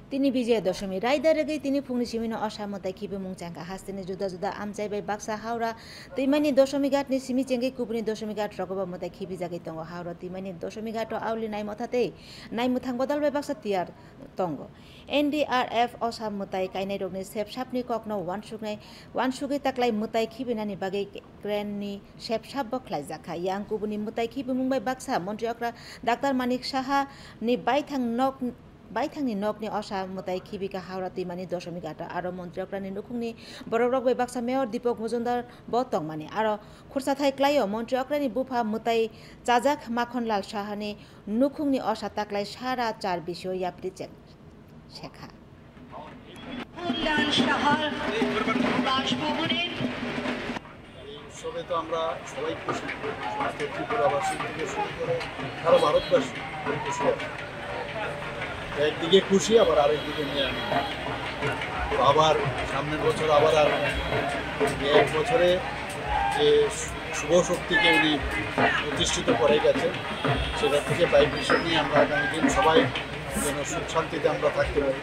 Tini Vijay Dashami Raidaragi Tini Pungni Simino Oshamotai Kibi Mungchanga Hastini Juda Juda Amchai by Baksa Haura Timani Doshamigat ni Simichenge Kupuni Doshamigat Rokoba Motai Kibi Jagitongo Haura Timani Doshamigato Auli Naimotate Naimutang Bodal by Baksa Tiar Tongo NDRF Osamotai Kainai Rogni Sep Shapni Kokno One Sugi Taklai Mutai Kibinani Bagay Granny Shep Shabok Lazaka Yang Kubuni Mutai Kibi Mumbai Baksa Montreokra Dr. Manik Shaha ni Baitang Nok Baithangni nokni osha mutai khibika haura timani doshami gata aro montriokrani nukhungni borokrok bai baksa mayor Deepak Mujumdar botong mani aro khursa thai klaio montriokrani bufa mutai chajak Makhonlal Shahani nukhungni osha taklai sara char bisho yapri chek shekha উৎসবে তো আমরা সবাই খুশি সমস্ত ত্রিপুরাবাসী থেকে শুরু করে সারা ভারতবাসী খুশি আছে একদিকে খুশি আবার আরেকদিকে নিয়ে আমি আবার সামনের বছর আবার আর এক বছরে যে শুভ শক্তিকে উনি প্রতিষ্ঠিত করে গেছেন সেটা থেকে ভাইব্রেশন নিয়ে আমরা আগামী দিন সবাই যেন সুখ শান্তিতে আমরা থাকতে পারি।